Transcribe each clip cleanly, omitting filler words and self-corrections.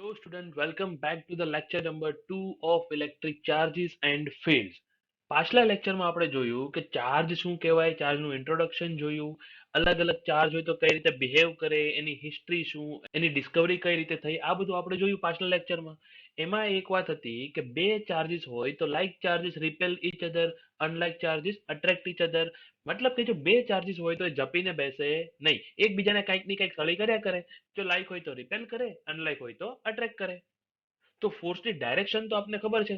Hello student, welcome back to the lecture number 2 of electric charges and fields. પાછલા લેક્ચરમાં આપણે જોયું કે ચાર્જ શું કહેવાય, ચાર્જનું ઇન્ટ્રોડક્શન જોયું, અલગ અલગ ચાર્જ હોય તો કઈ રીતે બિહેવ કરે, એની હિસ્ટ્રી શું, એની ડિસ્કવરી કઈ રીતે થઈ, આ બધું આપણે જોયું પાછલા લેક્ચરમાં. એમાં એક વાત હતી કે બે ચાર્જીસ હોય તો like charges repel each other, unlike charges attract each other. મતલબ કે જો બે ચાર્જીસ હોય તો એ જપીને બેસે નહીં, એકબીજાને કંઈક ની કંઈક સળી કર્યા કરે. જો લાઈક હોય તો રિપેલ કરે, અનલાઈક હોય તો અટ્રેક્ટ કરે. તો ફોર્સની ડાયરેક્શન તો આપને ખબર છે,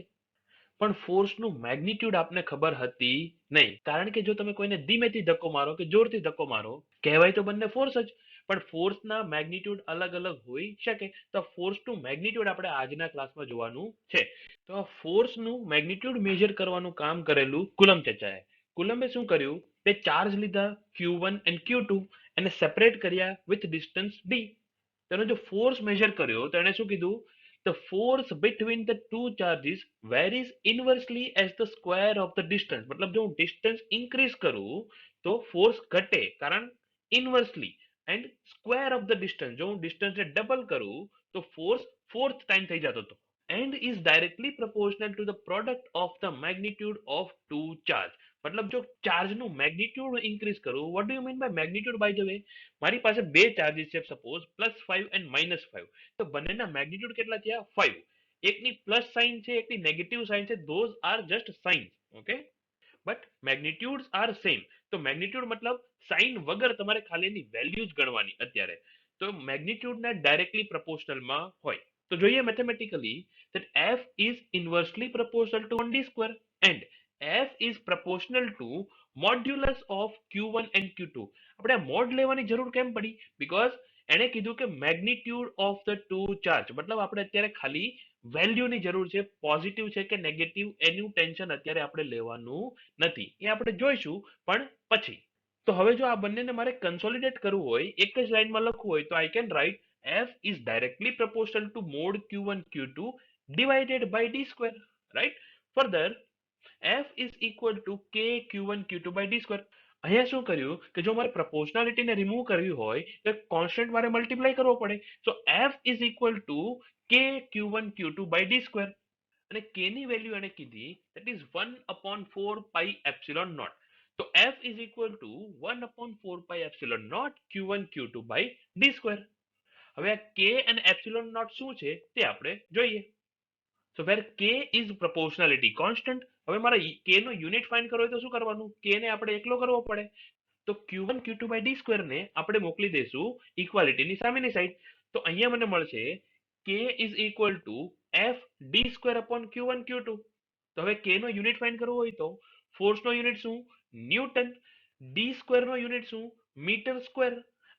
પણ ફોર્સનું મેગ્નિટ્યુડ આપને ખબર હતી નહીં. કારણ કે જો તમે કોઈને ધીમેથી ધક્કો મારો કે જોરથી ધક્કો મારો, કહેવાય તો બંને ફોર્સ જ, પણ ફોર્સના મેગ્નિટ્યુડ અલગ અલગ હોઈ શકે. તો ફોર્સનું મેગ્નિટ્યુડ આપણે આજના ક્લાસમાં જોવાનું છે. તો આ ફોર્સનું મેગ્નિટ્યુડ મેજર કરવાનું કામ કરેલું કુલમ ચચાએ. કુલમે શું કર્યું, તે ચાર્જ લીધા Q1 એન્ડ Q2, એને સેપરેટ કર્યા વિથ ડિસ્ટન્સ d. તેનો જો ફોર્સ મેજર કર્યો તો એને શું કીધું, the force between the two charges varies inversely as the square of the distance. મતલબ જો હું ડિસ્ટન્સ ઇન્ક્રીઝ કરું તો ફોર્સ ઘટે, કારણ inversely. And square of the distance, જો હું ડિસ્ટન્સને ડબલ કરું તો ફોર્સ ફોર્થ ટાઈમ થઈ જતો હતો. And is directly proportional to the product of the magnitude of two charge. મતલબ જો ચાર્જનું મેગ્નિટ્યુડ ઇન્ક્રીઝ કરું, what do you mean by magnitude by the way? મારી પાસે બે ચાર્જીસ છે, સપોઝ +5 એન્ડ -5. તો બંનેના મેગ્નિટ્યુડ કેટલા થયા? 5. એકની પ્લસ સાઇન છે, એકની નેગેટિવ સાઇન છે, those are just sign. Okay, but magnitudes are same. તો મેગ્નિટ્યુડ મતલબ સાઇન વગર તમારે ખાલી એની વેલ્યુ જ ગણવાની અત્યારે. તો મેગ્નિટ્યુડના ડાયરેક્ટલી પ્રપોર્શનલમાં હોય. તો જોઈએ mathematically that f is inversely proportional to 1d square and f is proportional to modulus of q1 and q2. આપણે મોડ લેવાની જરૂર કેમ પડી? બીકોઝ એણે કીધું કે magnitude of the two charge, મતલબ આપણે અત્યારે ખાલી વેલ્યુની જરૂર છે, પોઝિટિવ છે કે નેગેટિવ એનું ટેન્શન અત્યારે આપણે લેવાનું નથી, એ આપણે જોઈશું પણ પછી. તો હવે જો આ બંનેને મારે કન્સોલિડેટ કરવું હોય, એક જ લાઈનમાં લખવું હોય, તો I can right f is directly proportional to mod q1 q2 divided by d square, right? Further, f is equal to k q1 q2 by d square. અહીંયા શું કર્યું કે જો મારે પ્રપોર્શનાલિટીને રિમૂવ કરવી હોય તો કોન્સ્ટન્ટ મારે મલ્ટીપ્લાય કરવો પડે. સો f is equal to k q1 q2 by d square. અને k ની વેલ્યુ એને કીધી that is 1/4 pi epsilon naught. તો f is equal to 1/4 pi epsilon naught q1 q2 by d square. હવે આ k અને એપ્સિલોન નોટ શું છે તે આપણે જોઈએ. સો વેર k ઇઝ proportionality constant. હવે મારે k નો યુનિટ ફાઇન્ડ કરવો હોય તો શું કરવાનું? k ને આપણે એકલો કરવો પડે. તો q1 q2 by d square ને આપણે મોકલી દઈશું ઇક્વાલિટીની સામેની સાઈડ. તો અહીંયા મને મળશે k is equal to f d square upon q1 q2. તો હવે k નો યુનિટ ફાઇન્ડ કરવો હોય તો ફોર્સ નો યુનિટ શું? ન્યૂટન. d સ્ક્વેર નો યુનિટ શું? Metre square.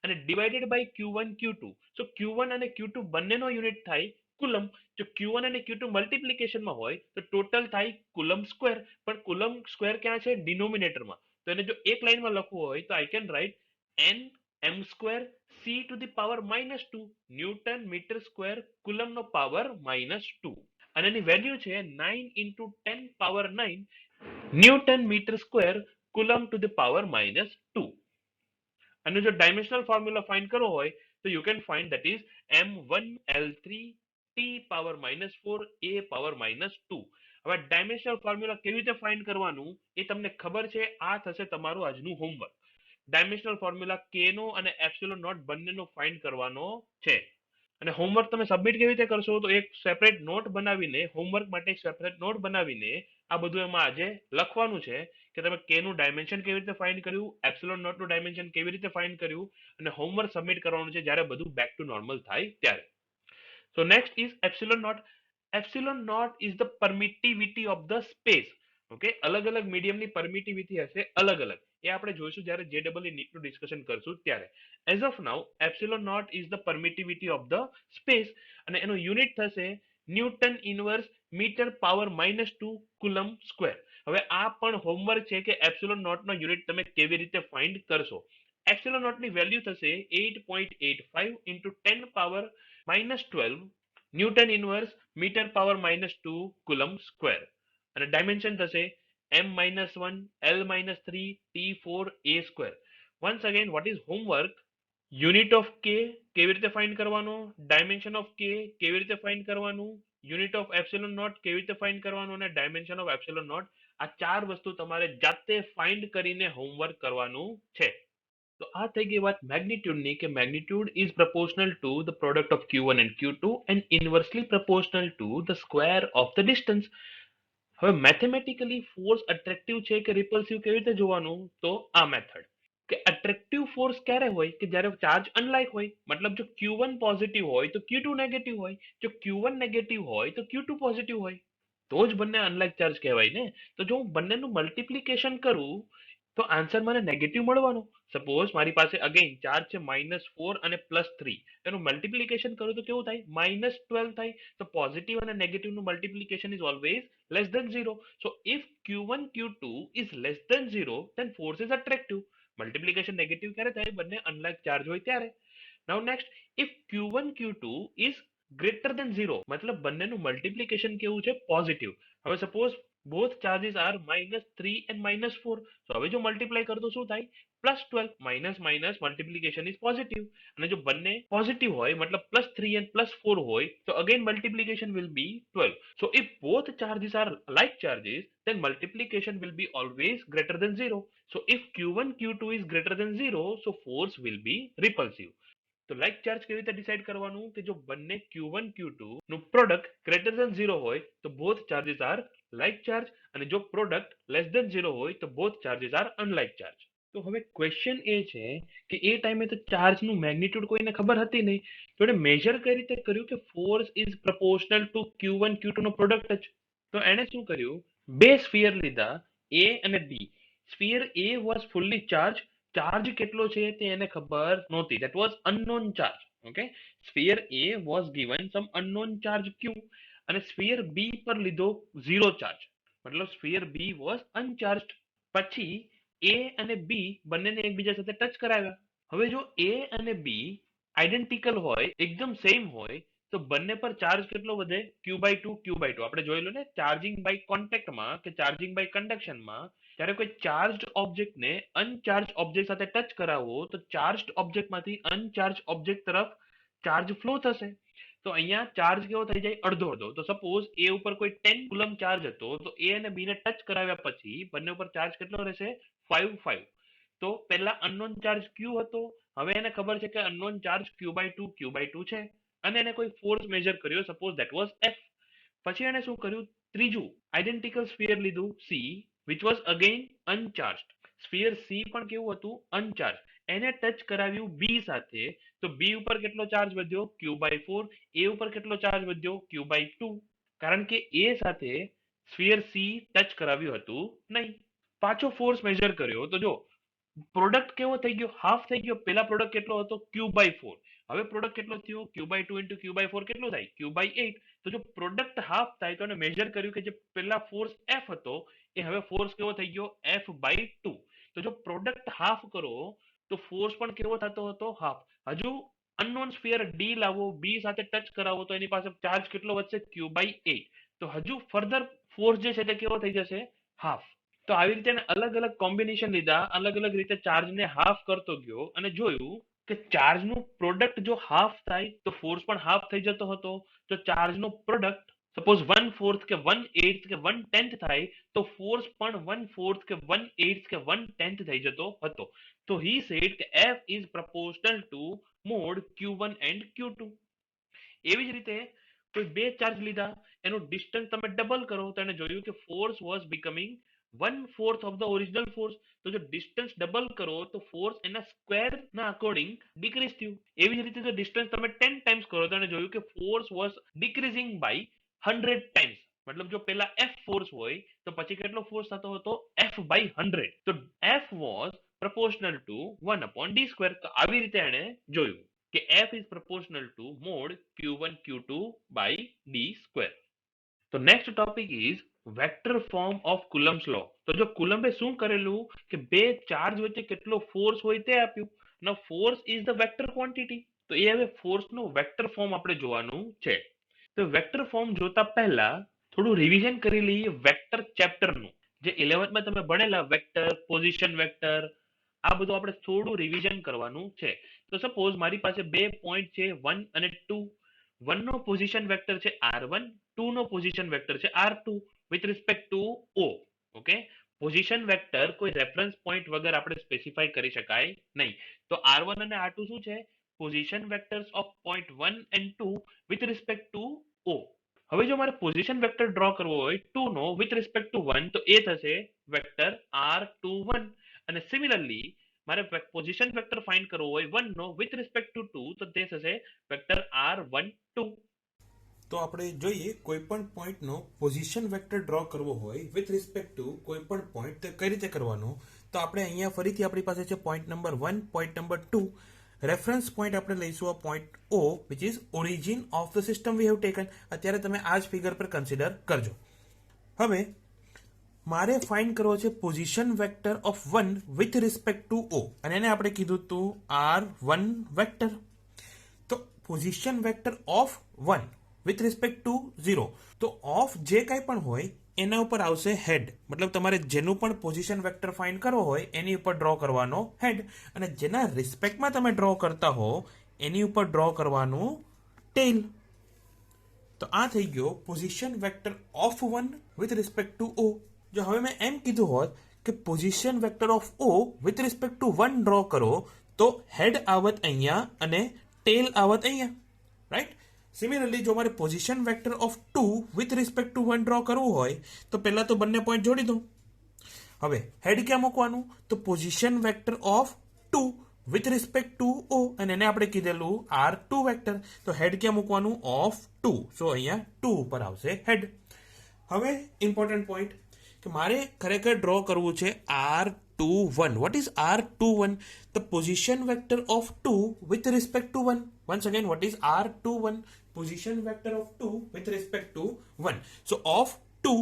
અને divided by q1 q2. So q1 અને q2 બંનેનો યુનિટ થાય કુલમ. જો q1 અને q2 મલ્ટિપ્લિકેશનમાં હોય તો ટોટલ થાય કુલમ સ્ક્વેર. પણ કુલમ સ્ક્વેર ક્યાં છે? ડિનોમિનેટરમાં. તો એને જો એક લાઈનમાં લખવું હોય તો I can write n m square c to the power -2 newton metre square coulomb નો પાવર -2. અને એની વેલ્યુ છે 9 into 10 power 9 newton metre square coulomb to the power -2. અને જો ડાયમેન્શનલ ફોર્મ્યુલા ફાઇન્ડ કરવો હોય તો you can find that is m1l3 t power -4 a power -2. હવે dimensional formula કેવી રીતે ફાઇન્ડ કરવાનું એ તમને ખબર છે, આ થશે તમારું આજનું હોમવર્ક. ડાયમેન્શનલ ફોર્મ્યુલા k નો અને એપ્સિલોન નોટ બંનેનો ફાઇન્ડ કરવાનો છે. અને હોમવર્ક તમે સબમિટ કેવી રીતે કરશો? તો એક સેપરેટ નોટ બનાવીને, હોમવર્ક માટે એક સેપરેટ નોટ બનાવીને આ બધું એમાં આજે લખવાનું છે કે તમે કે નું ડાયમેન્શન કેવી રીતે ફાઇન્ડ કર્યું, એપ્સિલોન નોટ નું ડાયમેન્શન કેવી રીતે ફાઇન્ડ કર્યું, અને હોમવર્ક સબમિટ કરવાનું છે જ્યારે બધું બેક ટુ નોર્મલ થાય ત્યારે. So next is epsilon naught. Epsilon naught is the permittivity of the space. Okay, અલગ અલગ મીડિયમની પરમિટિવિટી હશે અલગ અલગ, એ આપણે જોઈશું જ્યારે JEE નીટનું ડિસ્કશન કરશું ત્યારે. As of now epsilon not is the permittivity of the space, અને એનો યુનિટ થશે newton inverse metre power -2 coulomb square. હવે આ પણ હોમવર્ક છે કે એપ્સિલોન નોટ નો યુનિટ તમે કેવી રીતે ફાઇન્ડ કરશો. એપ્સિલોન નોટ ની વેલ્યુ થશે 8.85 into 10 power -12 newton inverse metre power -2 coulomb square. અને ડાયમેન્શન થશે m-1 l-3 t4 a square. Once again, what is homework? Unit of કે કેવી રીતે ફાઇન્ડ કરવાનો, ડાયમેન્શન ઓફ કે કેવી રીતે ફાઇન્ડ કરવાનું, યુનિટ ઓફ એપ્સિલોન નોટ કેવી રીતે ફાઇન્ડ કરવાનું અને ડાયમેન્શન ઓફ એપ્સિલોન નોટ, આ ચાર વસ્તુ તમારે જાતે ફાઇન્ડ કરીને હોમવર્ક કરવાનું છે. તો આ થઈ ગઈ વાત મેગ્નિટ્યુડની કે magnitude is proportional to the product of Q1 and Q2 and inversely proportional to the square of the distance. હવે મેથેમેટિકલી ફોર્સ અટ્રેક્ટિવ છે કે રિપલ્સિવ કેવી રીતે જોવાનું, તો આ મેથડ કે અટ્રેક્ટિવ ફોર્સ ક્યારે હોય કે જ્યારે ચાર્જ અનલાઇક હોય, મતલબ જો Q1 પોઝિટિવ હોય તો Q2 નેગેટિવ હોય, જો Q1 નેગેટિવ હોય તો Q2 પોઝિટિવ હોય, તો જ બંને અનલાઇક ચાર્જ કહેવાય ને. તો જો હું બંનેનું મલ્ટિપ્લિકેશન કરું તો આન્સર મને નેગેટિવ મળવાનો. સપોઝ મારી પાસે અગેન ચાર્જ છે -4 અને +3, એનું મલ્ટિપ્લિકેશન કરું તો કેવું થાય, -12 થાય. તો પોઝિટિવ અને નેગેટિવ નું multiplication is always less than 0. So if Q1 Q2 is less than 0, then force is attractive. Multiplication negative ક્યારે થાય, બંને unlike charge હોય ત્યારે. Now next, if Q1 Q2 is greater than 0, મતલબ બંનેનું મલ્ટિપ્લિકેશન કેવું છે, પોઝિટિવ. હવે suppose both charges are -3 and -4. તો હવે જો મલ્ટીપ્લાય કરતો શું થાય, +12. Minus minus multiplication is positive. અને જો બંને પોઝિટિવ હોય મતલબ +3 and +4 હોય તો again multiplication will be 12. So if both charges are like charges, then multiplication will be always greater than 0. So if Q1 Q2 is greater than 0, so force will be repulsive. તો like charge કેવી રીતે decide કરવાનું કે જો બંને Q1 Q2 નું product greater than 0 હોય તો both charges are like charge, અને જો પ્રોડક્ટ લેસ ધેન 0 હોય તો both charges are unlike charge. તો હવે ક્વેશ્ચન એ છે કે એ ટાઈમે તો ચાર્જનું મેગ્નિટ્યુડ કોઈને ખબર હતી નહીં, તો એને મેજર કઈ રીતે કર્યું કે force is proportional to Q1 Q2 નો પ્રોડક્ટ જ. તો એણે શું કર્યું, બે સ્ફિયર લીધા A અને B. Sphere A was fully charge, charge કેટલો છે તે એને ખબર નહોતી, that was unknown charge. Okay, sphere A was given some unknown charge Q અને sphere B પર લીધો 0 ચાર્જ, મતલબ sphere B was uncharged. પછી A અને B બંનેને એકબીજા સાથે ટચ કરાવ્યા. હવે જો A અને B આઈડેન્ટિકલ હોય, એકદમ સેમ હોય, તો બંને પર ચાર્જ કેટલો વધે, Q/2 Q/2. આપણે જોયેલું ને ચાર્જિંગ બાય કોન્ટેક્ટમાં કે ચાર્જિંગ બાય કન્ડક્શનમાં, જ્યારે કોઈ ચાર્જડ ઓબ્જેક્ટને અનચાર્જ ઓબ્જેક્ટ સાથે ટચ કરાવો તો ચાર્જડ ઓબ્જેક્ટમાંથી અનચાર્જ ઓબ્જેક્ટ તરફ ચાર્જ ફ્લો થશે. તો અહીંયા ચાર્જ કેવો થઈ જાય, અડધો અડધો. તો સપોઝ એ ઉપર કોઈ 10 કુલમ ચાર્જ હતો, તો એ અને બી ને ટચ કરાવ્યા પછી બંને ઉપર ચાર્જ કેટલો રહેશે, 5 તો પહેલા અનનોન ચાર્જ Q હતો, હવે એને ખબર છે કે અનનોન ચાર્જ Q/2 છે, અને એને કોઈ ફોર્સ મેજર કર્યો, સપોઝ ધેટ વોઝ F. પછી એને શું કર્યું, ત્રીજું આઇડેન્ટિકલ સ્ફિયર લીધું C, which was again uncharged. Sphere C પણ કેવું હતું, અનચાર્જ. એને ટચ કરાવ્યું B સાથે, તો B ઉપર કેટલો ચાર્જ વધ્યો, Q/4. A ઉપર કેટલો ચાર્જ વધ્યો, Q/2. કારણ કે A સાથે સ્ફિયર C ટચ કરાવ્યું હતું નહીં. પાછો ફોર્સ મેજર કર્યો તો જો પ્રોડક્ટ કેવો થઈ ગયો, હાફ થઈ ગયો. પેલા પ્રોડક્ટ કેટલો હતો, Q/4. હવે પ્રોડક્ટ કેટલો થયો, Q/2 into Q/4 કેટલો થાય, Q/8. તો જો પ્રોડક્ટ હાફ થાય તો એને મેજર કર્યું કે જે પેલા ફોર્સ F હતો એ હવે ફોર્સ કેવો થઈ ગયો, F/2. તો જો પ્રોડક્ટ હાફ કરો તો ફોર્સ પણ કેવો થતો હતો, હાફ. હજુ અનનોન સ્ફિયર D લાવો, B સાથે ટચ કરાવો તો એની પાસે ચાર્જ કેટલો વધશે, Q/8. તો હજુ ફર્ધર ફોર્સ જે છે તે કેવો થઈ જશે, હાફ. તો આવી રીતે અલગ અલગ કોમ્બિનેશન લીધા, અલગ અલગ રીતે ચાર્જને હાફ કરતો ગયો અને જોયું કે ચાર્જનું પ્રોડક્ટ જો હાફ થાય તો ફોર્સ પણ હાફ થઈ જતો હતો. તો ચાર્જનો પ્રોડક્ટ સપોઝ 1/4 કે 1/8 કે 1/10 થાય તો ફોર્સ પણ 1/4 કે 1/8 કે 1/10 થઈ જતો હતો. તો he said કે F is proportional to mod Q1 and Q2. એવી જ રીતે કોઈ બે ચાર્જ લીધા, એનું ડિસ્ટન્સ તમે ડબલ કરો તો એને જોયું કે force was becoming 1/4 of the original force. તો જો ડિસ્ટન્સ ડબલ કરો તો ફોર્સ એના સ્ક્વેર ના અકોર્ડિંગ ડિક્રીઝ થયું. એવી જ રીતે જો ડિસ્ટન્સ તમે 10 ટાઈમ્સ કરો તો એને જોયું કે ફોર્સ વોઝ ડિક્રીઝિંગ બાય 100 ટાઈમ્સ. મતલબ જો પેલા F ફોર્સ હોય તો પછી કેટલો ફોર્સ થતો હતો, F/100. તો F was proportional to 1/d². તો આવી રીતે એને જોયું કે F is proportional to mod Q1 Q2 by d². તો next topic is vector form of Coulomb's law. તો જો કુલમ્બે શું કરેલું કે બે ચાર્જ વચ્ચે કેટલો ફોર્સ હોય તે આપ્યું. Now force is the vector quantity. તો એ હવે ફોર્સનું વેક્ટર ફોર્મ આપણે જોવાનું છે. તો વેક્ટર ફોર્મ જોતા પહેલા થોડું રિવિઝન કરી લઈએ વેક્ટર ચેપ્ટરનું. જે 11th માં તમે ભણેલા વેક્ટર, પોઝિશન વેક્ટર, આ બધું આપણે થોડું રિવિઝન કરવાનું છે. તો સપોઝ મારી પાસે બે પોઈન્ટ છે 1 અને 2. 1 નો પોઝિશન વેક્ટર છે r1, 2 નો પોઝિશન વેક્ટર છે r2 with respect two o. Okay, position vector કોઈ રેફરન્સ પોઈન્ટ વગર આપણે સ્પેસિફાઈ કરી શકાય નહીં. તો r1 અને r2 શું છે? Position vectors of point 1 and 2 with respect two o. હવે જો મારે પોઝિશન વેક્ટર ડ્રો કરવો હોય 2 નો વિથ રિસ્પેક્ટ ટુ 1, તો એ થશે વેક્ટર r21. અને સિમિલરલી મારે પોઝિશન વેક્ટર ફાઇન્ડ કરવો હોય 1 નો વિથ રિસ્પેક્ટ ટુ 2, તો તે થશે વેક્ટર r12. તો આપણે જોઈએ કોઈ પણ પોઈન્ટનો પોઝિશન વેક્ટર ડ્રો કરવો હોય વિથ રિસ્પેક્ટ ટુ કોઈ પણ પોઈન્ટ તો કઈ રીતે કરવાનો. તો આપણે અહીંયા ફરીથી આપણી પાસે છે point number 1, point number 2. Reference point આપણે લઈશું આ point O, which is origin of the system we have taken. અત્યારે તમે આ જ ફિગર પર કન્સિડર કરજો. હવે મારે ફાઇન્ડ કરવો છે position vector of 1 with respect two O, અને એને આપણે કીધું હતું R1 વેક્ટર. તો position vector of 1 with respect two 0, તો ઓફ જે કાંઈ પણ હોય એના ઉપર આવશે હેડ. મતલબ તમારે જેનું પણ પોઝિશન વેક્ટર ફાઇન્ડ કરવો હોય એની ઉપર ડ્રો કરવાનો હેડ, અને જેના રિસ્પેક્ટમાં તમે ડ્રો કરતા હો એની ઉપર ડ્રો કરવાનું ટેલ. તો આ થઈ ગયો position vector of 1 with respect two O. જો હવે મેં એમ કીધું હોત કે position vector of O with respect two 1 draw કરો, તો હેડ આવત અહીંયા અને ટેલ આવત અહીંયા, રાઈટ? સિમિલરલી જો મારે position vector of 2 with respect two 1 draw કરવું હોય તો પહેલા તો બંને પોઈન્ટ જોડી દો. હવે હેડ ક્યાં મૂકવાનું? તો position vector of 2 with respect two O, અને એને આપણે કીધેલું R2 વેક્ટર. તો હેડ ક્યાં મૂકવાનું? ઓફ 2. સો અહીંયા 2 ઉપર આવશે હેડ. હવે ઇમ્પોર્ટન્ટ પોઈન્ટ કે મારે ખરેખર ડ્રો કરવું છે R21. What is R21? The position vector of 2 with respect two 1. Once again, what is R21? Position vector of 2 with respect to 1. So of 2,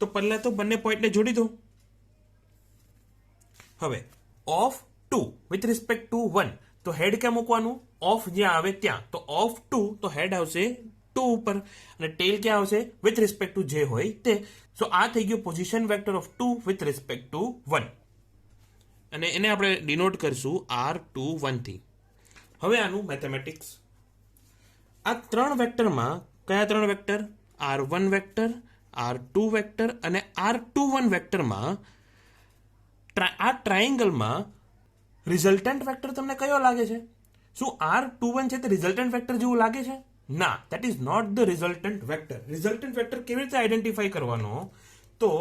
તો પહેલા તો બંને પોઈન્ટને જોડી દો. હવે ઓફ 2 વિથ રિસ્પેક્ટ ટુ 1, તો હેડ ક્યાં મૂકવાનું? ઓફ જ્યાં આવે ત્યાં. તો ઓફ 2, તો હેડ આવશે 2 ઉપર, અને ટેલ ક્યાં આવશે? વિથ રિસ્પેક્ટ ટુ જે હોય તે. સો આ થઈ ગયું position vector of 2 with respect two 1, અને એને આપણે ડિનોટ કરશું R21 થી. હવે આનું મેથેમેટિક્સ. આ ત્રણ વેક્ટરમાં કયા ત્રણ vector? R1 vector, R2 vector અને R21 વેક્ટરમાં આ ટ્રાયેંગલમાં રિઝલ્ટન્ટ વેક્ટર તમને કયો લાગે છે? શું R21 છે તે રિઝલ્ટન્ટ વેક્ટર જેવું લાગે છે? ના, that is not the resultant vector. Resultant vector કેવી રીતે આઈડેન્ટિફાઈ કરવાનો? તો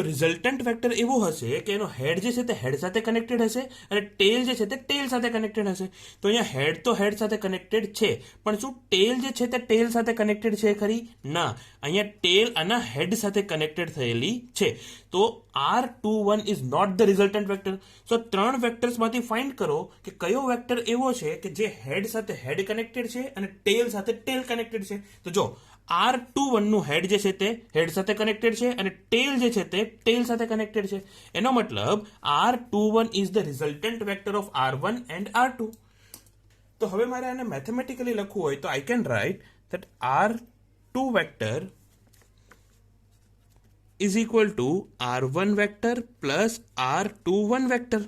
રિઝલ્ટન્ટ વેક્ટર એવો હશે કે એનો હેડ જે છે તે હેડ સાથે કનેક્ટેડ હશે અને ટેલ જે છે તે ટેલ સાથે કનેક્ટેડ હશે. તો અહીંયા હેડ તો હેડ સાથે કનેક્ટેડ છે, પણ શું ટેલ જે છે તે ટેલ સાથે કનેક્ટેડ છે ખરી? ના, અહીંયા ટેલ આના હેડ સાથે કનેક્ટેડ થયેલી છે. તો R21 is not the resultant vector. So ત્રણ વેક્ટર્સમાંથી ફાઇન્ડ કરો કે કયો વેક્ટર એવો છે કે જે હેડ સાથે હેડ કનેક્ટેડ છે અને ટેલ સાથે ટેલ કનેક્ટેડ છે. તો જો R21 નું હેડ જે છે તે હેડ સાથે કનેક્ટેડ છે અને ટેલ જે છે તે ટેલ સાથે કનેક્ટેડ છે. એનો મતલબ R21 is the resultant vector of R1 and R2. તો હવે મારે આને મેથેમેટિકલી લખવું હોય તો I can right that R2 vector is equal to R1 vector plus R21 vector.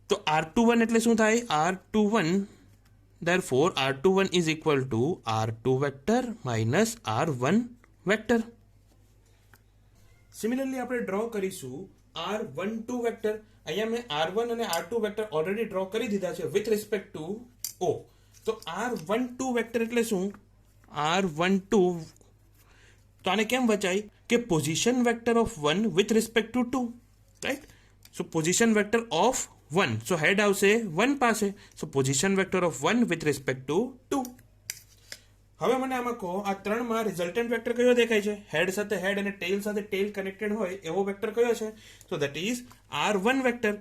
તો R21 એટલે શું થાય? R21, therefore R21 is equal to R2 vector minus R1 vector. Similarly આપણે ડ્રો કરીશું R12 વેક્ટર. અહીંયા મેં R1 અને R2 vector already draw કરી દીધા છે વિથ રિસ્પેક્ટ ટુ O. તો R12 વેક્ટર એટલે શું? R12, તો આને કેમ વચાય કે position vector of 1 with respect to 2, right? So position vector of 1, so head આવશે 1 પાસે. So position vector of 1 with respect to 2. હવે મને આમાં કહો, આ ત્રણમાં રિઝલ્ટન્ટ વેક્ટર કયો દેખાય છે? હેડ સાથે હેડ અને ટેલ સાથે ટેલ કનેક્ટેડ હોય એવો વેક્ટર કયો છે? So that is R1 vector.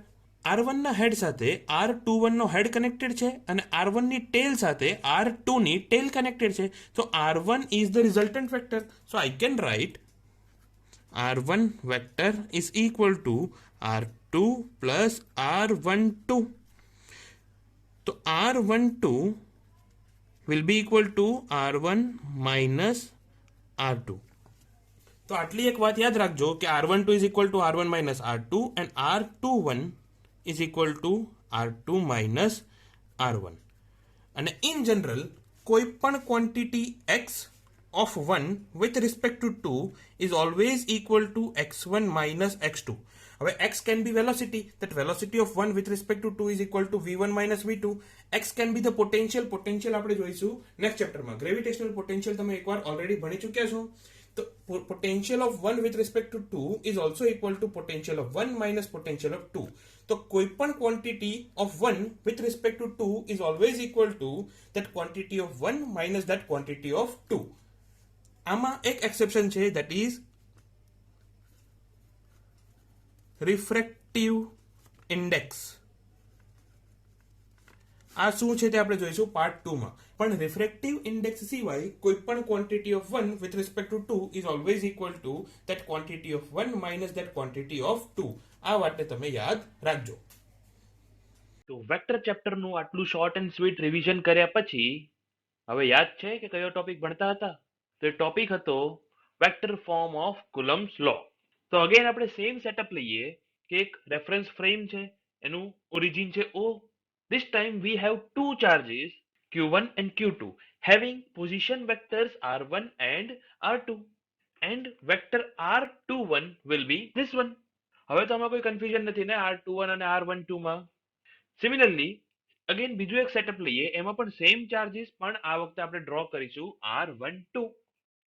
R1 ના હેડ સાથે R21 નો હેડ કનેક્ટેડ છે અને R1 ની ટેલ સાથે R2 ની ટેલ કનેક્ટેડ છે. તો R1 is the resultant vector. So I can right R1 vector is equal to R2 plus R12. તો R12 will be equal to R1 minus R2. તો આટલી એક વાત યાદ રાખજો કે R12 is equal to R1 minus R2 and R21 is equal to R2 minus R1. અને in general કોઈ પણ quantity x of 1 with respect to 2 is always equal to x1 minus x2. હવે x can be velocity, that velocity of 1 with respect to 2 is equal to v1 minus v2. x can be the potential, potential આપણે જોઈશું next ચેપ્ટરમાં. Gravitational potential તમે એકવાર already ભણી ચૂક્યા છો. તો potential of 1 with respect to 2 is also equal to potential of 1 minus potential of 2. તો કોઈ પણ quantity of 1 with respect to 2 is always equal to that quantity of 1 minus that quantity of 2. આમાં એક exception છે, that is refractive index. આ શું છે તે આપણે જોઈશું પાર્ટ 2 માં. પણ રિફ્રેક્ટિવ ઇન્ડેક્સ સિવાય કોઈ પણ quantity of 1 with respect to 2 is always equal to that quantity of 1 minus that quantity of 2. આ વાતને તમે યાદ રાખજો. તો વેક્ટર ચેપ્ટરનું આટલું શોર્ટ એન્ડ સ્વીટ રિવિઝન કર્યા પછી હવે યાદ છે કે કયો ટોપિક ભણતા હતા? તો એ ટોપિક હતો vector form of Coulomb's law. તો અગેન આપણે સેમ સેટઅપ લઈએ કે એક રેફરન્સ ફ્રેમ છે, એનું ઓરિજિન છે O. This time we have two charges q1 and q2 having position vectors r1 and r2, and vector r21 will be this one. હવે તો આમાં કોઈ કન્ફ્યુઝન નથી ને r21 અને r12 માં. સિમિલરલી અગેન બીજું એક સેટઅપ લઈએ, એમાં પણ સેમ ચાર્જીસ, પણ આ વખતે આપણે ડ્રો કરીશું r12.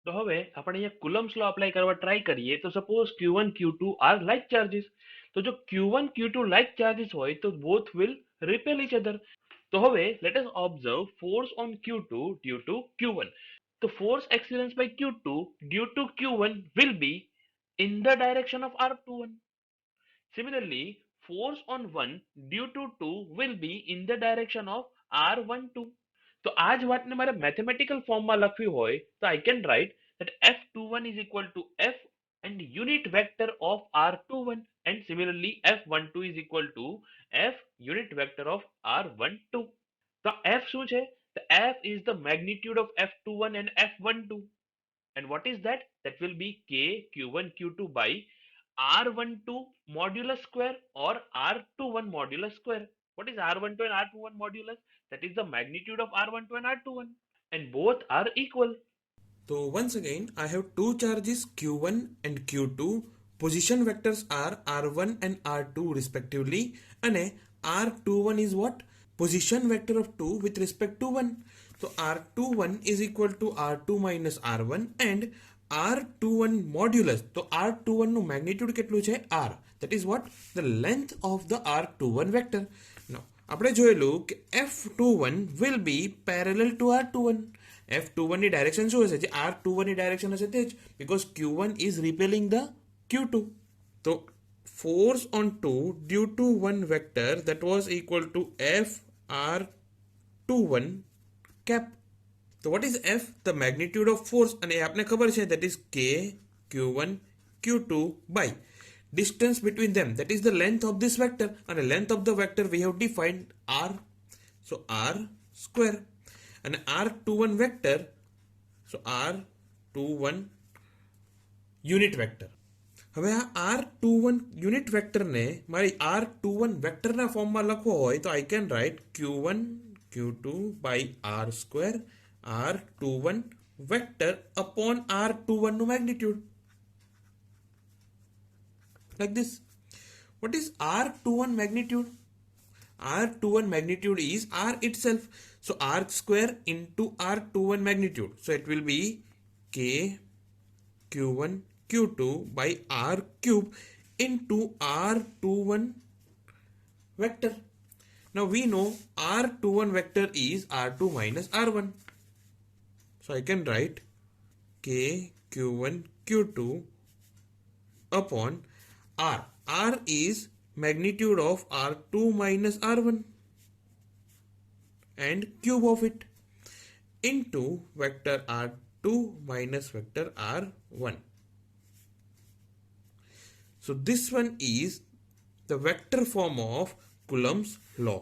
તો હવે આપણે અહીંયા કુલમ્સ લો અપ્લાય કરવા ટ્રાય કરીએ. તો suppose q1 q2 R like charges. તો જો q1 q2 લાઇક ચાર્જીસ હોય તો both will repel each other. તો હવે let us observe force on q2 due to q1. The force experienced by q2 due to q1 will be in the direction of r21. Similarly, force on 1 due to 2 will be in the direction of r12. તો આ જ વાતને મારે mathematical ફોર્મમાં લખવી હોય તો I can write that f21 is equal to f and unit vector of r21, and similarly f12 is equal to f unit vector of r12. તો f શું છે? The f is the magnitude of f21 and f12. And what is that? That will be k q1 q2 by r12 modulus square or r21 modulus square. What is r12 and r21 modulus? That is the magnitude of r12 and r21, and both are equal. So once again, I have two charges q1 and q2. Position vectors are r1 and r2 respectively. And r21 is what? Position vector of 2 with respect to 1. So r21 is equal to r2 minus r1 and r21 modulus. So r21 નું magnitude કેટલું છે? r. That is what? The length of the r21 vector. Now આપણે જોયેલું કે f21 will be parallel to r21. f21 ની direction શું હશે? જે r21 ની ડાયરેક્શન હશે તે જ, because q1 is repelling the q2. તો force on 2 due to one vector that was equal to f r21 cap. So what is f? The magnitude of force, and आपने खबर है that is k q1 q2 by distance between them, that is the length of this vector, and the length of the vector we have defined r, so r square, and r21 vector, so r21 unit vector. હવે આ r21 unit વેક્ટરને મારી r21 વેક્ટરના ફોર્મમાં લખવો હોય તો I can write q1 q2 by r square r21 vector upon r21 નું magnitude. Like this. What is r21 magnitude? r21 magnitude is r itself. So r square into r21 magnitude. So it will be k q1 q2 by r cube into r21 vector. Now we know r21 vector is r2 minus r1. So I can write k q1 q2 upon r. R is magnitude of r2 minus r1 and cube of it into vector r2 minus vector r1. So this one is the vector form of Coulomb's law.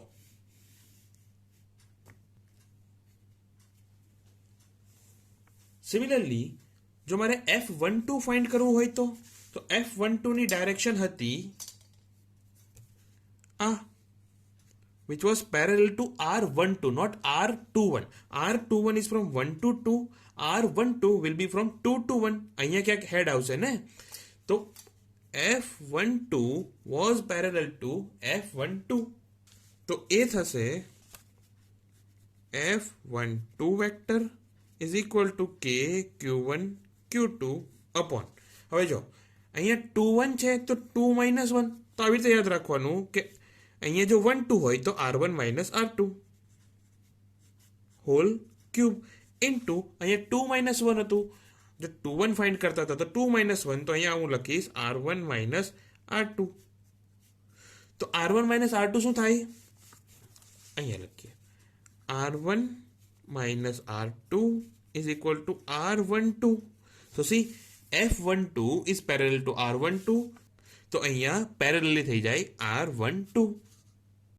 Similarly, જો મારે F12 find કરવું હોય તો F12 ની direction હતી આ, which was parallel to R12, not R21. R21 is from 1 to 2. R12 will be from 2 to 1. અહીંયા ક્યાંક હેડ આવશે ને, તો F12 was parallel to F12. તો એ થશે F12 vector is equal to K Q1 Q2 upon. હવે જો અહીંયા 2 1 છે તો 2 minus 1, તો આવી રીતે યાદ રાખવાનું કે અહીંયા જો 1 2 હોય તો R1 minus R2 hall cube into અહીંયા 2 minus 1 હતું, જો 2 1 ફાઇન્ડ કરતા હતા તો 2 minus 1, તો અહીંયા હું લખીશ R1 minus R2. તો R1 minus R2 શું થાય, અહીંયા લખીએ R1 minus R2 is equal to R12. So see, F12 is parallel to R12, તો અહીંયા પેરેલલી થઈ જાય R12.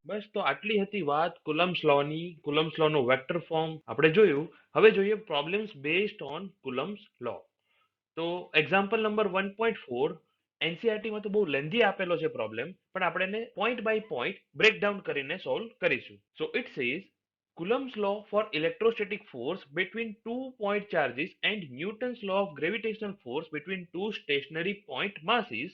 બસ તો આટલી હતી વાત કુલમ્સ લોની. કુલમ્સ લોનું વેક્ટર ફોર્મ આપણે જોયું. હવે જોઈએ પ્રોબ્લેમ્સ બેઝડ ઓન કુલમ્સ લો. તો એક્ઝામ્પલ નંબર 1.4 એનસીઆરટીમાં તો બહુ લેન્ધી આપેલો છે પ્રોબ્લેમ, પણ આપણે એને પોઈન્ટ બાય પોઈન્ટ બ્રેકડાઉન કરીને સોલ્વ કરીશું. So it says Coulomb's law for electrostatic force between two point charges and Newton's law of gravitational force between two stationary point masses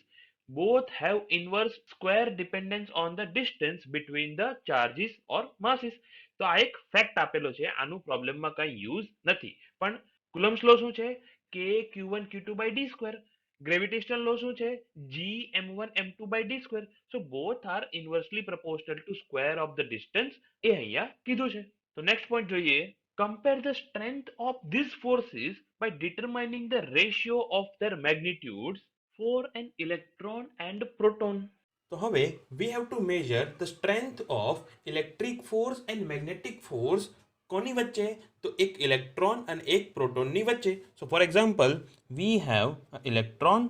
both have inverse square dependence on the distance between the charges or masses. તો આ એક fact આપેલો છે, આનું પ્રોબ્લેમમાં કઈ use નથી. પણ કુલમ્સ લો શું છે, K Q1 Q2 by d square. Gravitational law શું છે, G m1 m2 by d square. So both are inversely proportional to square of the distance. એ અહીંયા કીધું છે. તો નેક્સ્ટ પોઈન્ટ જોઈએ, compare the strength of these forces by determining the ratio of their magnitudes for an electron and proton. તો હવે we have to measure the strength of electric force and magnetic force કોની વચ્ચે, તો એક electron અને એક પ્રોટોનની વચ્ચે. So for example we have an electron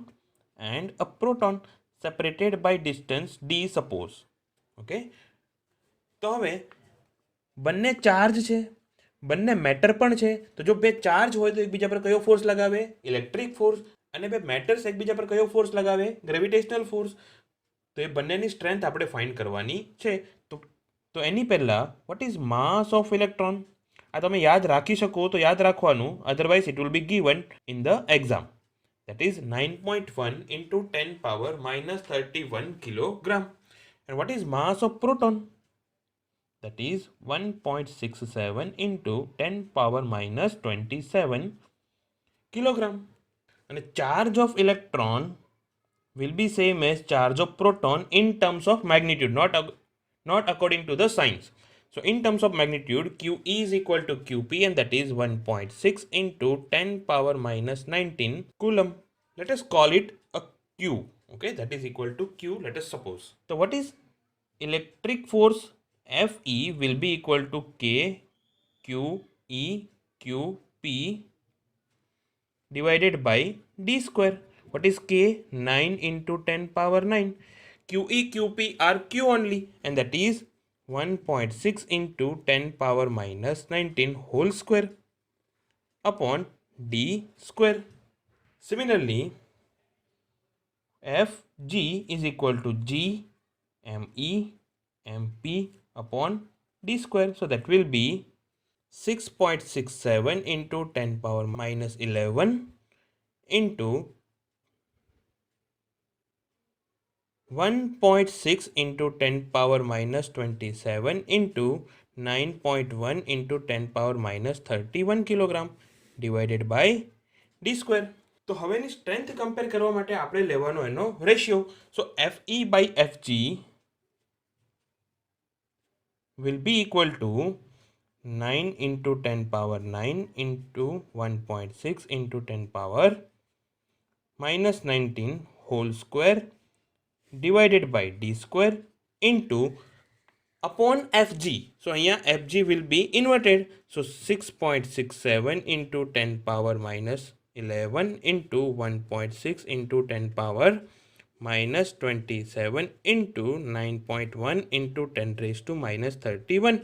and a proton separated by distance d suppose. Okay, તો હવે બંને ચાર્જ છે, બંને મેટર પણ છે. તો જો બે ચાર્જ હોય તો એકબીજા પર કયો ફોર્સ લગાવે, ઇલેક્ટ્રિક ફોર્સ, અને બે મેટર્સ એકબીજા પર કયો ફોર્સ લગાવે, ગ્રેવિટેશનલ ફોર્સ. તો એ બંનેની સ્ટ્રેન્થ આપણે ફાઇન્ડ કરવાની છે. તો એની પહેલાં what is mass of electron, આ તમે યાદ રાખી શકો તો યાદ રાખવાનું, otherwise it will be given in the exam. that is 9.1 into 10 power minus 31 kilogram. And what is mass of proton? That is 1.67 into 10 power minus 27 kilogram. And the charge of electron will be same as charge of proton in terms of magnitude, not according to the signs. So in terms of magnitude, Q is equal to Qp, and that is 1.6 into 10 power minus 19 coulomb. Let us call it a Q. Okay, that is equal to Q, let us suppose. So what is electric force? Fe will be equal to K Q E Q P divided by d square. What is K? 9 into 10 power 9. QE QP are Q only, and that is 1.6 into 10 power minus 19 whole square upon d square. Similarly, Fg is equal to G Me Mp upon d square. So that will be 6.67 into 10 power minus 11 into 1.6 into 10 power minus 27 into 9.1 into 10 power minus 31 kilogram divided by d square. તો હવેની strength compare કરવા માટે આપણે લેવાનો એનો ratio. So Fe by Fg will be equal to 9 into 10 power 9 into 1.6 into 10 power minus 19 whole square divided by d square into upon Fg. So here Fg will be inverted. So 6.67 into 10 power minus 11 into 1.6 into 10 power minus 27 into 9.1 into 10 raised to minus 31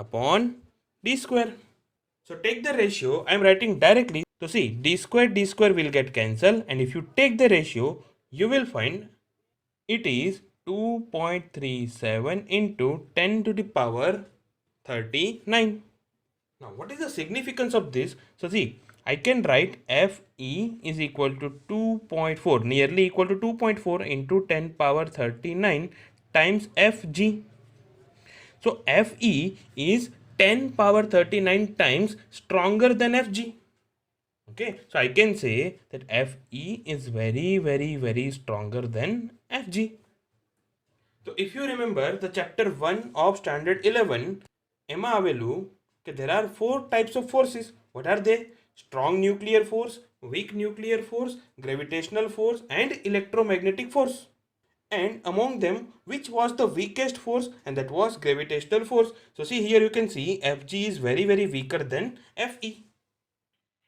upon d square. So take the ratio. I am writing directly So see, d square will get cancelled, and if you take the ratio, you will find it is 2.37 into 10 to the power 39. Now, what is the significance of this? So, see, I can write Fe is equal to 2.4, nearly equal to 2.4 into 10 power 39 times Fg. So, Fe is 10 power 39 times stronger than Fg. Okay, so I can say that Fe is very stronger than Fg. So if you remember the chapter 1 of standard 11, એમાં આવેલું કે there are four types of forces. What are they? Strong nuclear force, weak nuclear force, gravitational force and electromagnetic force. And among them, which was the weakest force? And that was gravitational force. So see here you can see Fg is very weaker than Fe.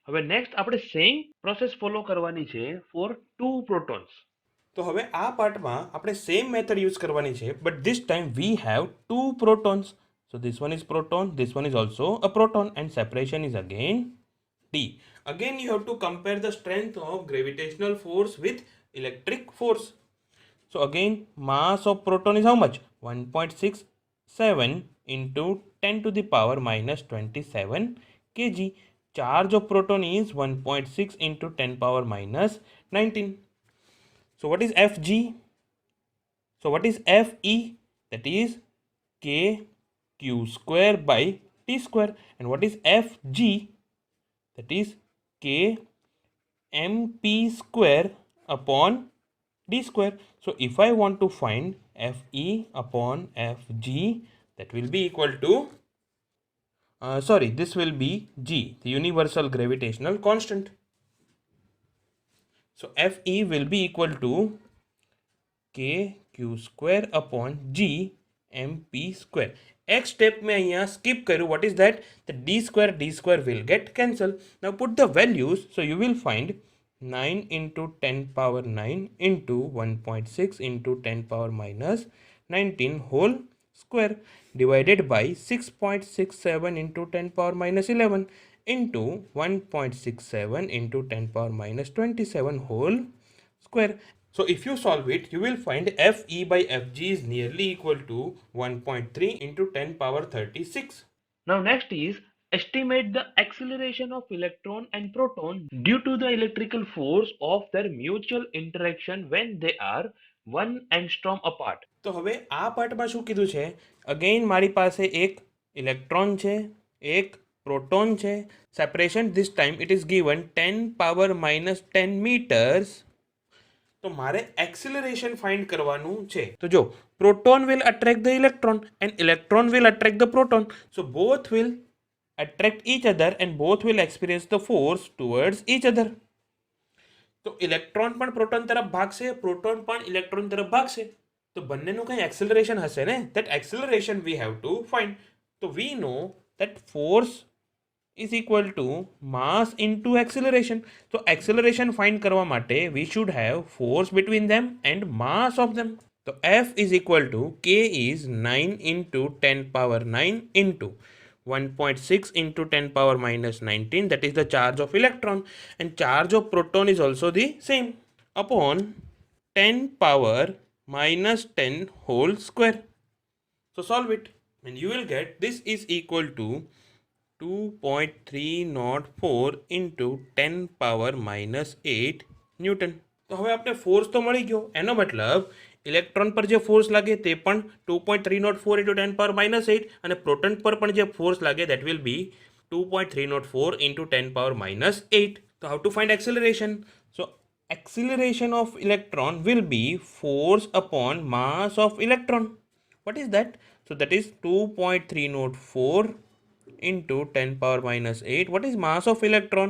હવે next આપણે same process follow કરવાની છે four 2 protons. તો હવે આ પાર્ટમાં આપણે same method use કરવાની છે, but this time we have two protons. So this one is proton, this one is also a proton, and separation is again D. Again you have to compare the strength of gravitational force with electric force. So again mass of proton is how much? 1.67 into 10 to the power minus 27 kg. Charge of proton is 1.6 into 10 power minus 19. So what is Fg? So what is Fe? That is k q square by t square. And what is Fg? That is k mp square upon d square. So if I want to find Fe upon Fg, that will be equal to this will be g, the universal gravitational constant. So Fe will be equal to k q square upon g mp square. X step में यहाँ skip करूँ. What is that? The d square will get cancelled. Now put the values. So you will find 9 into 10 power 9 into 1.6 into 10 power minus 19 whole square divided by 6.67 into 10 power minus 11 into 1.67 into 10 power minus 27 whole square. So if you solve it, you will find Fe by Fg is nearly equal to 1.3 into 10 power 36. Now next is estimate the acceleration of electron and proton due to the electrical force of their mutual interaction when they are 1 angstrom apart. તો હવે આ પાર્ટમાં શું કીધું છે? Again મારી પાસે એક electron છે, એક પ્રોટોન છે. Separation this time it is given 10 power minus 10 meters. તો મારે એક્સિલરેશન ફાઇન્ડ કરવાનું છે. તો જો proton will attract the electron and electron will attract the proton. So both will attract each other and both will experience the force towards each other. તો electron પણ proton તરફ ભાગશે, proton પણ electron તરફ ભાગશે. તો બંનેનું કંઈ એક્સિલરેશન હશે ને. That acceleration we have to find. તો we know that force is equal to mass into acceleration. So acceleration find કરવા માટે we should have force between them and mass of them. So F is equal to K is 9 into 10 power 9 into 1.6 into 10 power minus 19, that is the charge of electron, and charge of proton is also the same, upon 10 power minus 10 whole square. So solve it and you will get this is equal to 2.304 into 10 power minus 8 newton. તો હવે આપણે force તો મળી ગયો, એનો મતલબ electron પર જે ફોર્સ લાગે તે પણ 2.304 into 10 power minus 8 અને પ્રોટોન પર પણ જે ફોર્સ લાગે that will be 2.304 into 10 power minus 8. So how to find acceleration? So acceleration of electron will be force upon mass of electron. What is that? So that is 2.304 into 10 power minus 8. What is mass of electron?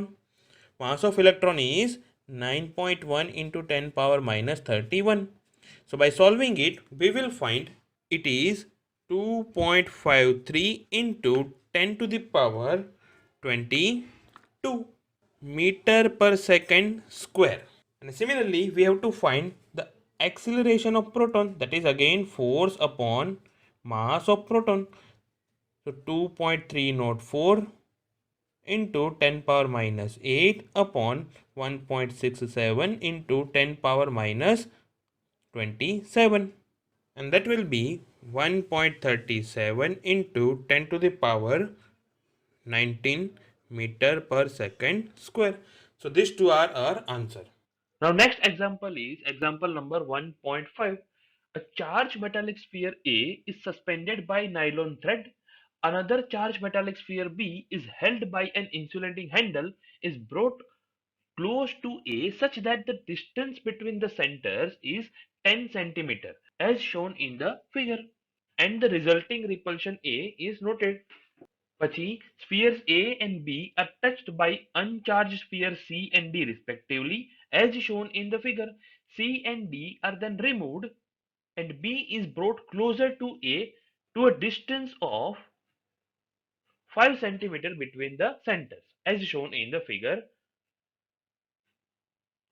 Mass of electron is 9.1 into 10 power minus 31. So by solving it, we will find it is 2.53 into 10 to the power 22 meter per second square. And similarly, we have to find the acceleration of proton, that is again force upon mass of proton. So 2.304 into 10 power minus 8 upon 1.67 into 10 power minus 27, and that will be 1.37 into 10 to the power 19 meter per second square. So these two are our answer. Now next example is example number 1.5. A charged metallic sphere A is suspended by nylon thread. Another charged metallic sphere B is held by an insulating handle, is brought close to A such that the distance between the centers is 10 centimeter as shown in the figure, and the resulting repulsion A is noted. પછી spheres A and B are touched by uncharged sphere C and D respectively as shown in the figure. C and D are then removed and B is brought closer to A to a distance of 5 centimeter between the centers as shown in the figure.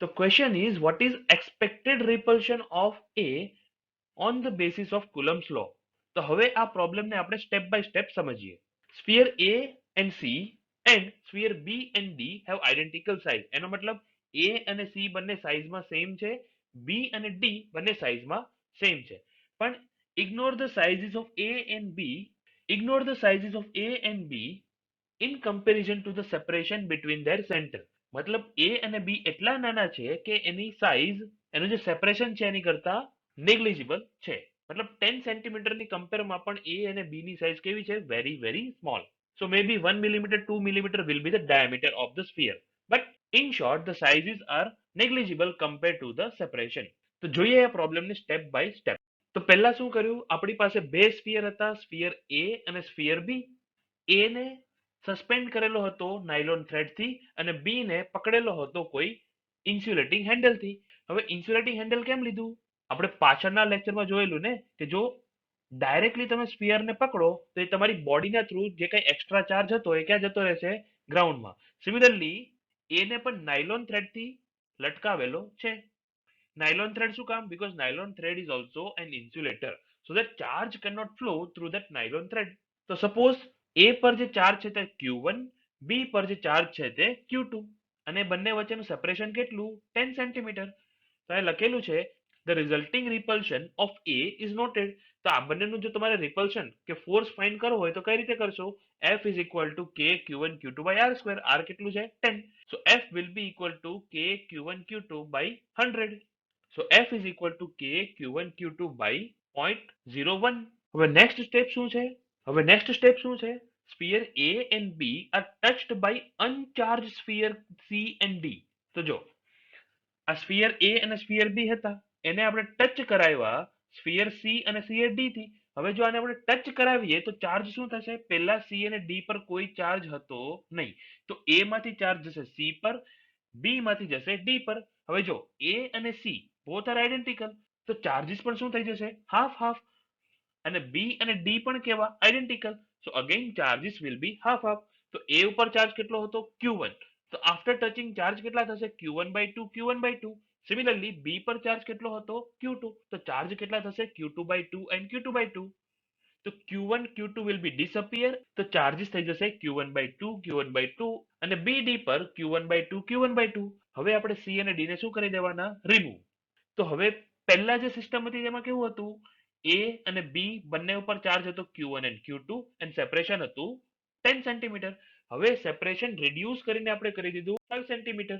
The question is, what is expected repulsion of A on the basis of Coulomb's law? તો હવે આ પ્રોબ્લેમને આપણે step by step સમજીએ. Sphere A and C and sphere B and D have identical size. એનો મતલબ A અને C બંને સાઈઝમાં સેમ છે, B અને D બંને સાઈઝમાં સેમ છે. પણ ignore the sizes of A and B, ignore the sizes of A and B in comparison to the separation between their center. મતલબ A અને B એટલા નાના છે કે એની સાઈઝ, એનું જે સેપરેશન છે એની કરતા નેગ્લિજિબલ છે. મતલબ 10 સેન્ટીમીટરની કમ્પેરમાં પણ A અને B ની સાઈઝ કેવી છે? Very very small. So maybe 1 millimeter, 2 millimeter will be the diameter of the sphere. But in short, the sizes are negligible compared to the separation. તો જોઈએ આ પ્રોબ્લેમને સ્ટેપ બાય સ્ટેપ. તો પહેલા શું કર્યું? આપણી પાસે બે સ્ફિયર હતા, સ્ફિયર A અને સ્ફિયર B. A ને સસ્પેન્ડ કરેલો હતો નાયલોન થ્રેડથી અને B ને પકડેલો હતો કોઈ ઇન્સ્યુલેટિંગ હેન્ડલથી. હવે ઇન્સ્યુલેટિંગ હેન્ડલ કેમ લીધું? આપણે પાછળના લેક્ચરમાં જોયેલું ને કે જો ડાયરેક્ટલી તમે સ્ફિયરને પકડો તો એ તમારી બોડીના થ્રુ જે કંઈ એક્સ્ટ્રા ચાર્જ હતો એ ક્યાં જતો રહેશે? ગ્રાઉન્ડમાં. સિમિલરલી એને પણ નાયલોન થ્રેડથી લટકાવેલો છે. Nylon thread શું કામ? Because nylon thread is also an insulator, so that charge cannot flow through that nylon thread. તો સપોઝ A પર જે ચાર્જ છે તે Q1, B પર જે ચાર્જ છે તે Q2, અને બંને વચ્ચેનું સેપરેશન કેટલું? 10 સેન્ટીમીટર. તો એ લખેલું છે the resulting repulsion of A is noted. તો આ બંનેનું જો તમારે રિપલ્શન કે ફોર્સ ફાઇન્ડ કરવો હોય તો કઈ રીતે કરશો? F is equal to K Q1 Q2 by R square. R કેટલું છે? 10. So F will be equal to K Q1 Q2 by 100. So F is equal to K Q1 Q2 by 0.01. હવે next step શું છે? Sphere A and B are touched by uncharged sphere C and D. તો જો આ sphere A અને sphere B હતા, એને આપણે ટચ કરાવ્યા સ્ફિયર C અને સ્ફિયર D થી. હવે જો આને આપણે ટચ કરાવીએ તો ચાર્જ શું થશે? પહેલા C અને D પર કોઈ ચાર્જ હતો નહીં, તો A માંથી ચાર્જ જશે C પર, B માંથી જશે D પર. હવે જો A અને C both are identical, તો ચાર્જીસ પણ શું થઈ જશે? Half half. અને B અને D પણ કેવા? Identical. So again charges will be half half. તો A ઉપર ચાર્જ કેટલો હતો? Q1. તો આફ્ટર ટચિંગ ચાર્જ કેટલા થશે? Q1/2 Q1/2. સિમિલરલી B પર ચાર્જ કેટલો હતો? Q2. તો ચાર્જ કેટલા થશે? Q2/2 and Q2/2. તો Q1 Q2 will be disappear. તો ચાર્જીસ થઈ જશે Q1/2 Q1/2 અને BD પર Q1/2 Q1/2. હવે આપણે C અને D ને શું કરી દેવાના? રિમૂવ. તો હવે પહેલા જે સિસ્ટમ હતી તેમાં કેવું હતું? A અને B બંને ઉપર ચાર્જ હતો Q1 and Q2 and separation હતું 10 સેન્ટીમીટર. હવે સેપરેશન રિડ્યુસ કરીને આપણે કરી દીધું 5 સેન્ટીમીટર.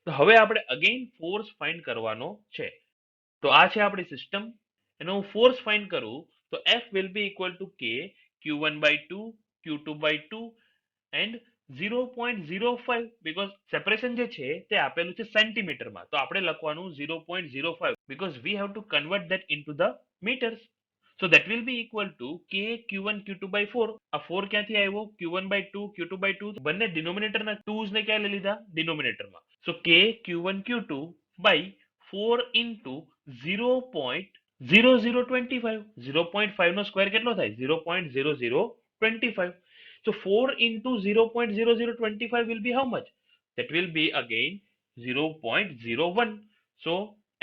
તો હવે આપણે અગેન ફોર્સ ફાઇન્ડ કરવાનો છે. તો આ છે આપણી સિસ્ટમ. એનો હું ફોર્સ ફાઇન્ડ કરું તો F will be equal to K Q1/2 Q2/2 and 0.05, because separation જે છે તે આપેલું છે સેન્ટીમીટરમાં, તો આપણે લખવાનું 0.05 because we have to convert that into the meters. So that will be equal to K Q1 Q2 by 4. આ 4 ક્યાંથી આવ્યો? Q1/2 Q2/2. બંને ડિનોમિનેટરના 2s ને ક્યાં લઈ લીધા? ડિનોમિનેટરમાં. So K Q1 Q2 by 4 into 0.0025. 0.5 નો સ્ક્વેર કેટલો થાય? 0.0025. So 4 into 0.0025 will be how much? That will be again 0.01. So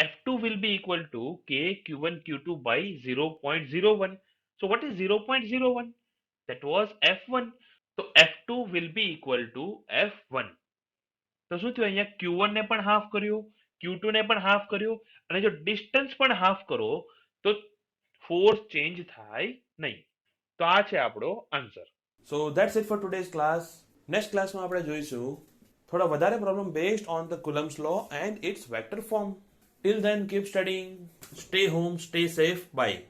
F2 will be equal to K Q1 Q2 by 0.01. So what is 0.01? That was F1. તો F2 will be equal to F1. તો શું થયું, અહીંયા Q1 ને પણ half કર્યું, Q2 ને પણ હાફ કર્યું, અને જો ડિસ્ટન્સ પણ હાફ કરો તો ફોર્સ ચેન્જ થાય નહીં. તો આ છે આપણો answer. So that's it for today's class. Next ક્લાસમાં આપણે જોઈશું થોડા વધારે problem based on the Coulomb's law and its vector form. Till then keep studying, stay home, stay safe, by.